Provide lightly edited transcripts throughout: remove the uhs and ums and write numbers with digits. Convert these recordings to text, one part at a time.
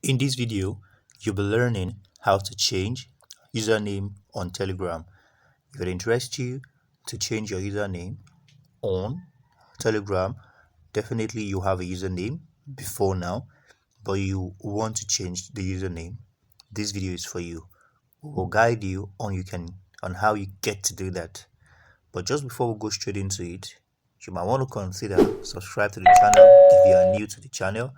In this video, you'll be learning how to change username on Telegram. If it interests you to change your username on Telegram, definitely you have a username before now, but you want to change the username. This video is for you. We will guide you on how you get to do that. But just before we go straight into it, you might want to consider subscribe to the channel if you are new to the channel,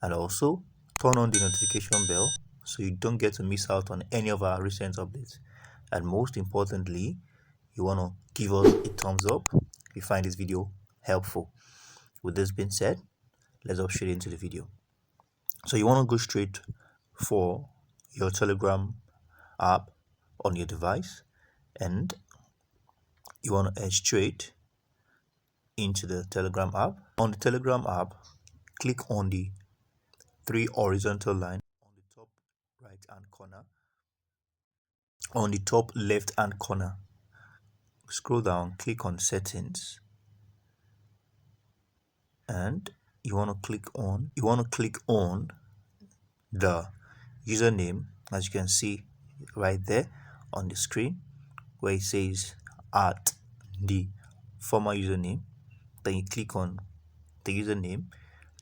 and also turn on the notification bell so you don't get to miss out on any of our recent updates. And most importantly, you want to give us a thumbs up if you find this video helpful. With this being said, let's hop straight into the video. So you want to go straight for your Telegram app on your device, and you want to head straight into the Telegram app. On the Telegram app, click on the three horizontal lines on the top right hand corner. On the top left hand corner, scroll down, click on settings, and you want to click on the username, as you can see right there on the screen where it says at the former username. Then you click on the username,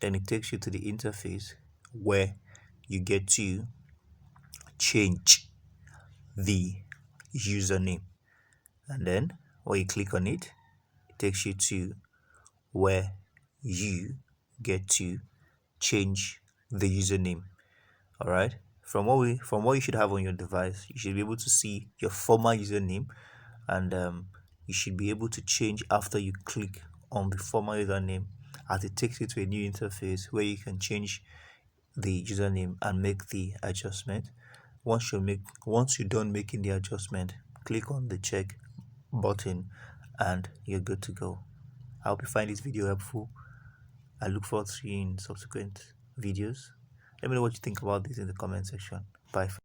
then it takes you to the interface where you get to change the username, and then when you click on it, it takes you to where you get to change the username. All right, from what you should have on your device, you should be able to see your former username, and you should be able to change after you click on the former username, as it takes you to a new interface where you can change the username and make the adjustment. Once you're done making the adjustment, click on the check button and you're good to go. I hope you find this video helpful. I look forward to seeing subsequent videos. Let me know what you think about this in the comment section. Bye.